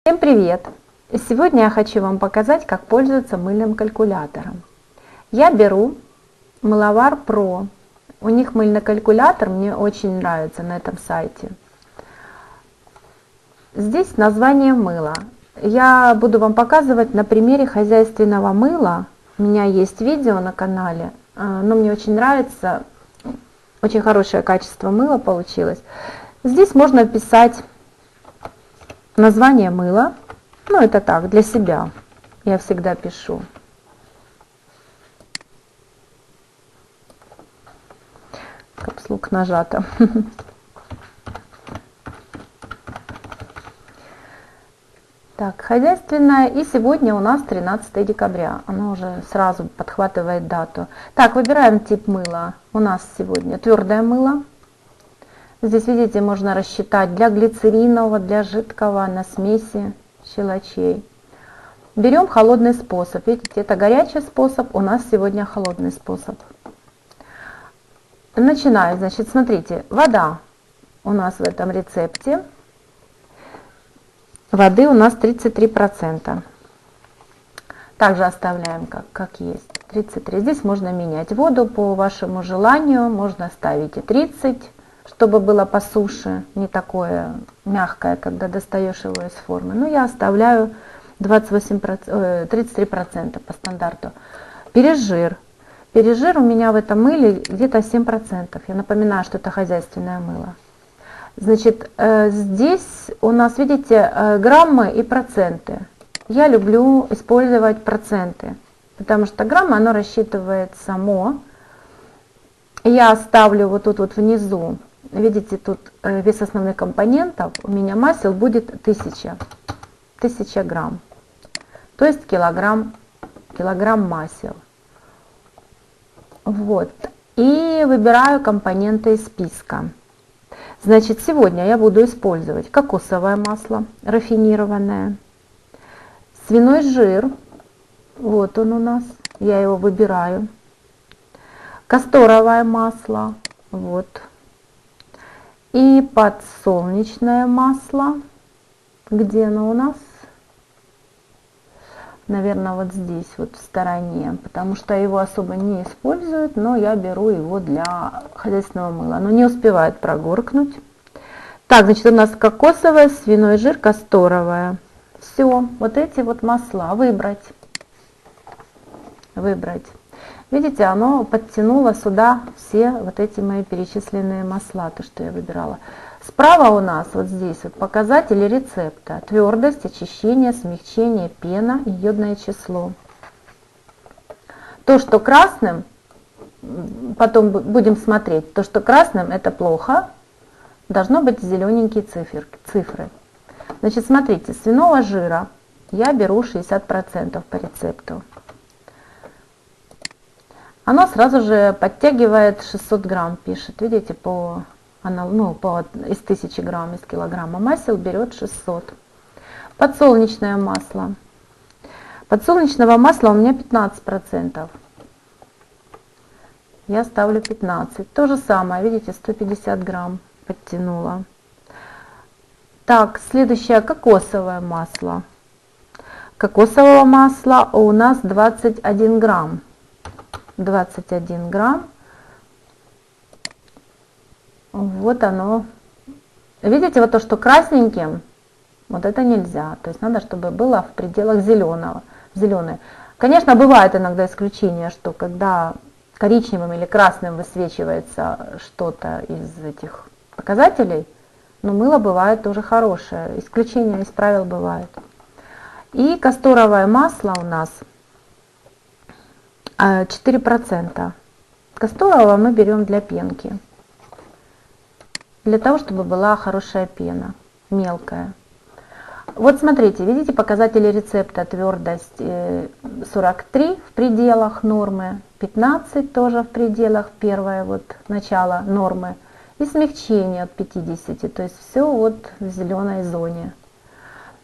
Всем привет! Сегодня я хочу вам показать, как пользоваться мыльным калькулятором. Я беру Мыловар Pro. У них мыльный калькулятор мне очень нравится на этом сайте. Здесь название мыла. Я буду вам показывать на примере хозяйственного мыла. У меня есть видео на канале, но мне очень нравится. Очень хорошее качество мыла получилось. Здесь можно писать название мыла. Ну, это так, для себя. Я всегда пишу. Капслок нажато. Так, хозяйственное. И сегодня у нас 13 декабря. Оно уже сразу подхватывает дату. Так, выбираем тип мыла. У нас сегодня твердое мыло. Здесь, видите, можно рассчитать для глицеринового, для жидкого, на смеси щелочей. Берем холодный способ. Видите, это горячий способ, у нас сегодня холодный способ. Начинаю, значит, смотрите, вода у нас в этом рецепте. Воды у нас 33%. Также оставляем как есть. 33. Здесь можно менять воду по вашему желанию. Можно ставить и 30, чтобы было по суше, не такое мягкое, когда достаешь его из формы. Но я оставляю 33% по стандарту. Пережир. Пережир у меня в этом мыле где-то 7%. Я напоминаю, что это хозяйственное мыло. Значит, здесь у нас, видите, граммы и проценты. Я люблю использовать проценты, потому что граммы оно рассчитывает само. Я ставлю вот тут вот внизу, видите, тут вес основных компонентов, у меня масел будет 1000 грамм, то есть килограмм масел. Вот, и выбираю компоненты из списка. Значит, сегодня я буду использовать кокосовое масло рафинированное, свиной жир, вот он у нас, я его выбираю, касторовое масло, вот, и подсолнечное масло, где оно у нас? Наверное, вот здесь, вот в стороне, потому что его особо не используют, но я беру его для хозяйственного мыла. Оно не успевает прогоркнуть. Так, значит, у нас кокосовое, свиной жир, касторовое. Все, вот эти вот масла выбрать. Видите, оно подтянуло сюда все вот эти мои перечисленные масла, то, что я выбирала. Справа у нас вот здесь вот показатели рецепта. Твердость, очищение, смягчение, пена и йодное число. То, что красным, потом будем смотреть, то, что красным это плохо, должно быть зелененькие цифры. Значит, смотрите, свиного жира я беру 60% по рецепту. Оно сразу же подтягивает 600 грамм, пишет, видите, из 1000 грамм, из килограмма масел берет 600. Подсолнечное масло. Подсолнечного масла у меня 15%. Я ставлю 15. То же самое, видите, 150 грамм подтянула. Так, следующее кокосовое масло. Кокосового масла у нас 21 грамм. 21 грамм. Вот оно. Видите, вот то, что красненьким, вот это нельзя. То есть надо, чтобы было в пределах зеленое. Конечно, бывает иногда исключение, что когда коричневым или красным высвечивается что-то из этих показателей, но мыло бывает тоже хорошее. Исключения из правил бывают. И касторовое масло у нас 4%. Касторового мы берем для пенки. Для того, чтобы была хорошая пена, мелкая. Вот смотрите, видите показатели рецепта: твердость 43 в пределах нормы, 15 тоже в пределах, первое вот начало нормы, и смягчение от 50, то есть все вот в зеленой зоне.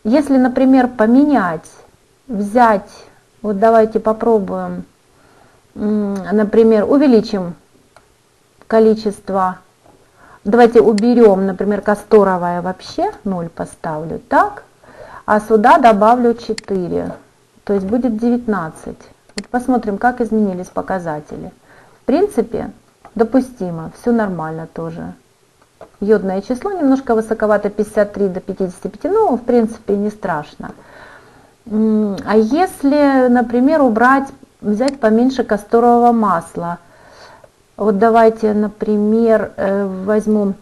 Если, например, взять, вот давайте попробуем, например, увеличим количество. Давайте уберем, например, касторовое вообще 0 поставлю, так. а сюда добавлю 4, то есть будет 19. Вот посмотрим, как изменились показатели. В принципе, допустимо, все нормально тоже. Йодное число немножко высоковато, 53 до 55, но в принципе не страшно. А если, например, взять поменьше касторового масла, вот давайте, например, возьму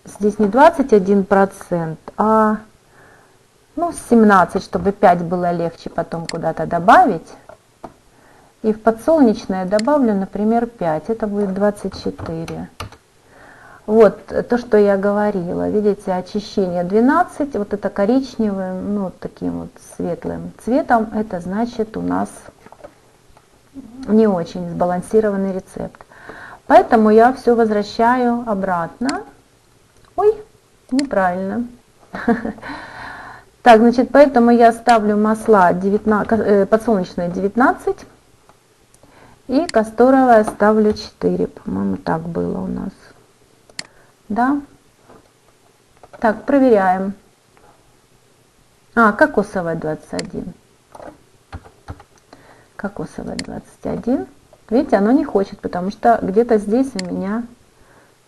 здесь не 21%, а 17, чтобы 5 было легче потом куда-то добавить. И в подсолнечное добавлю, например, 5, это будет 24. Вот то, что я говорила, видите, очищение 12, вот это коричневым, таким вот светлым цветом, это значит у нас не очень сбалансированный рецепт. Поэтому я все возвращаю обратно. Ой, неправильно. Так, значит, поэтому я ставлю масла подсолнечное 19 и касторовое ставлю 4. По-моему, так было у нас. Да? Так, проверяем. Кокосовое 21. Кокосовое 21. Видите, оно не хочет, потому что где-то здесь у меня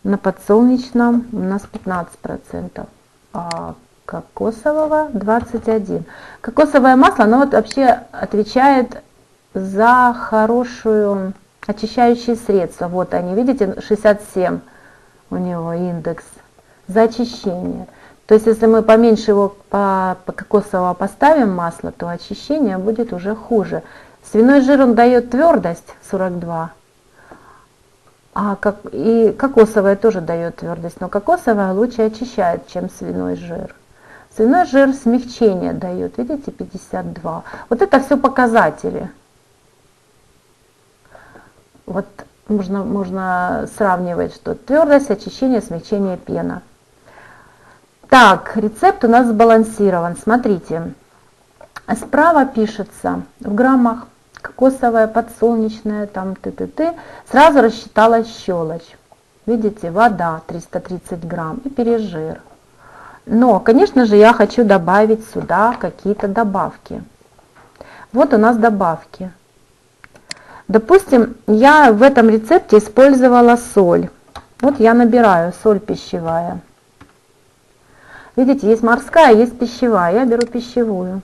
на подсолнечном у нас 15%, а кокосового 21. Кокосовое масло, оно вот вообще отвечает за хорошую очищающие средства. Вот они, видите, 67 у него индекс за очищение. То есть если мы поменьше его по кокосового поставим масло, то очищение будет уже хуже. Свиной жир он дает твердость 42, и кокосовое тоже дает твердость, но кокосовое лучше очищает, чем свиной жир. Свиной жир смягчение дает, видите, 52. Вот это все показатели. Вот можно сравнивать, что твердость, очищение, смягчение, пена. Так, рецепт у нас сбалансирован. Смотрите, справа пишется в граммах кокосовое, подсолнечное, там Сразу рассчитала щелочь. Видите, вода 330 грамм и пережир. Но, конечно же, я хочу добавить сюда какие-то добавки. Вот у нас добавки. Допустим, я в этом рецепте использовала соль. Вот я набираю соль пищевая. Видите, есть морская, есть пищевая. Я беру пищевую.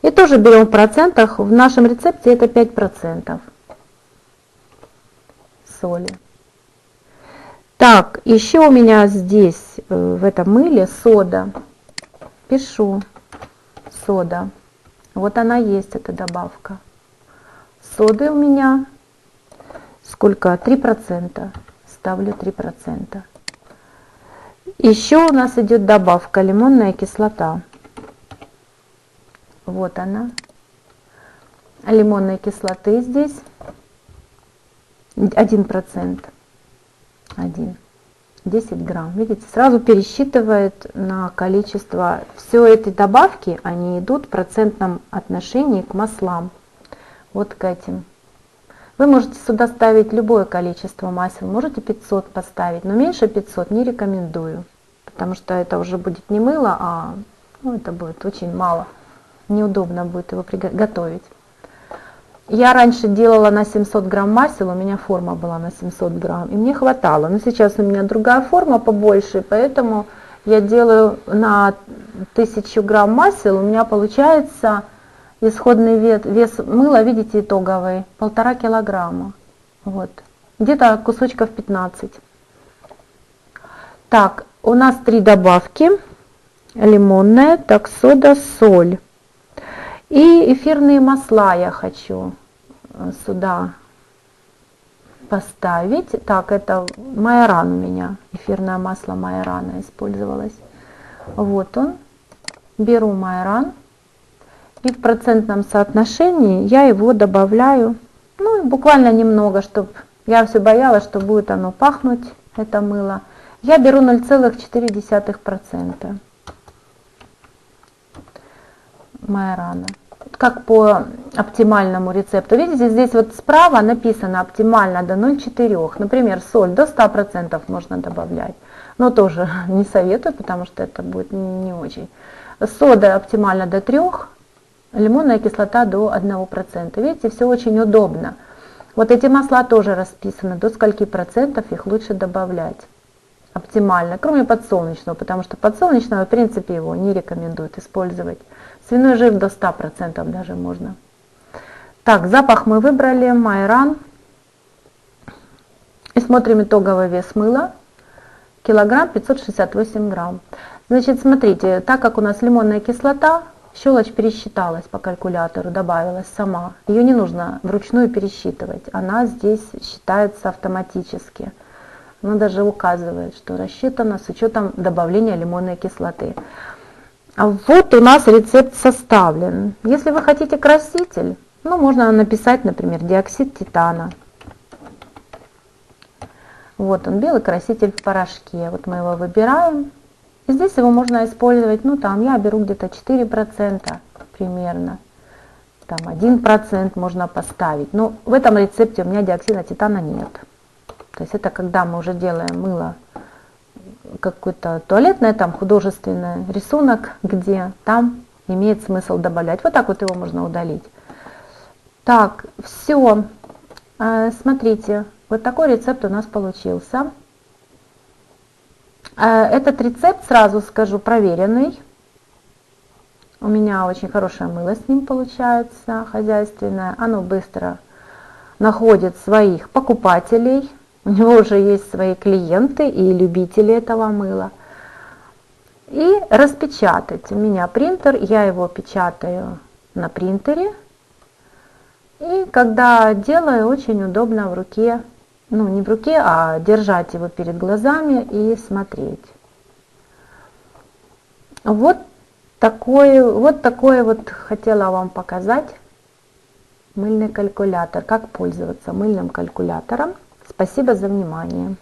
И тоже берем в процентах. В нашем рецепте это 5% соли. Так, еще у меня здесь в этом мыле сода. Пишу сода. Вот она есть, эта добавка. Соды у меня сколько? 3%. Ставлю 3%. Еще у нас идет добавка лимонная кислота. Вот она. Лимонной кислоты здесь 1%. 10 грамм. Видите, сразу пересчитывает на количество. Все эти добавки, они идут в процентном отношении к маслам. Вот к этим. Вы можете сюда ставить любое количество масел. Можете 500 поставить, но меньше 500 не рекомендую. Потому что это уже будет не мыло, а это будет очень мало. Неудобно будет его приготовить. Я раньше делала на 700 грамм масел, у меня форма была на 700 грамм, и мне хватало. Но сейчас у меня другая форма побольше, поэтому я делаю на 1000 грамм масел, у меня получается исходный вес мыла, видите, итоговый, 1,5 килограмма. Вот. Где-то кусочков 15. Так, у нас 3 добавки. Лимонная, так, сода, соль. И эфирные масла я хочу сюда поставить. Так, это майоран у меня. Эфирное масло майорана использовалось. Вот он. Беру майоран. И в процентном соотношении я его добавляю. Буквально немного, чтобы... Я все боялась, что будет оно пахнуть, это мыло. Я беру 0,4% майорана. Как по оптимальному рецепту. Видите, здесь вот справа написано оптимально до 0,4. Например, соль до 100% можно добавлять. Но тоже не советую, потому что это будет не очень. Сода оптимально до 3, лимонная кислота до 1%. Видите, все очень удобно. Вот эти масла тоже расписаны, до скольки процентов их лучше добавлять. Оптимально, кроме подсолнечного, потому что подсолнечного, в принципе, его не рекомендуют использовать. Свиной жир до 100% даже можно. Так, запах мы выбрали, майран. И смотрим итоговый вес мыла. Килограмм 568 грамм. Значит, смотрите, так как у нас лимонная кислота, щелочь пересчиталась по калькулятору, добавилась сама. Ее не нужно вручную пересчитывать, она здесь считается автоматически. Она даже указывает, что рассчитано с учетом добавления лимонной кислоты. А вот у нас рецепт составлен. Если вы хотите краситель, ну, можно написать, например, диоксид титана. Вот он, белый краситель в порошке. Вот мы его выбираем. И здесь его можно использовать, ну, там, я беру где-то 4% примерно. Там 1% можно поставить. Но в этом рецепте у меня диоксида титана нет. То есть это когда мы уже делаем мыло какое-то туалетное, там художественный рисунок, где там имеет смысл добавлять. Вот так вот его можно удалить. Так, все. Смотрите, вот такой рецепт у нас получился. Этот рецепт, сразу скажу, проверенный. У меня очень хорошее мыло с ним получается, хозяйственное. Оно быстро находит своих покупателей. У него уже есть свои клиенты и любители этого мыла. И распечатать. У меня принтер, я его печатаю на принтере. И когда делаю, очень удобно в руке, ну не в руке, а держать его перед глазами и смотреть. Вот такой вот хотела вам показать мыльный калькулятор, как пользоваться мыльным калькулятором. Спасибо за внимание.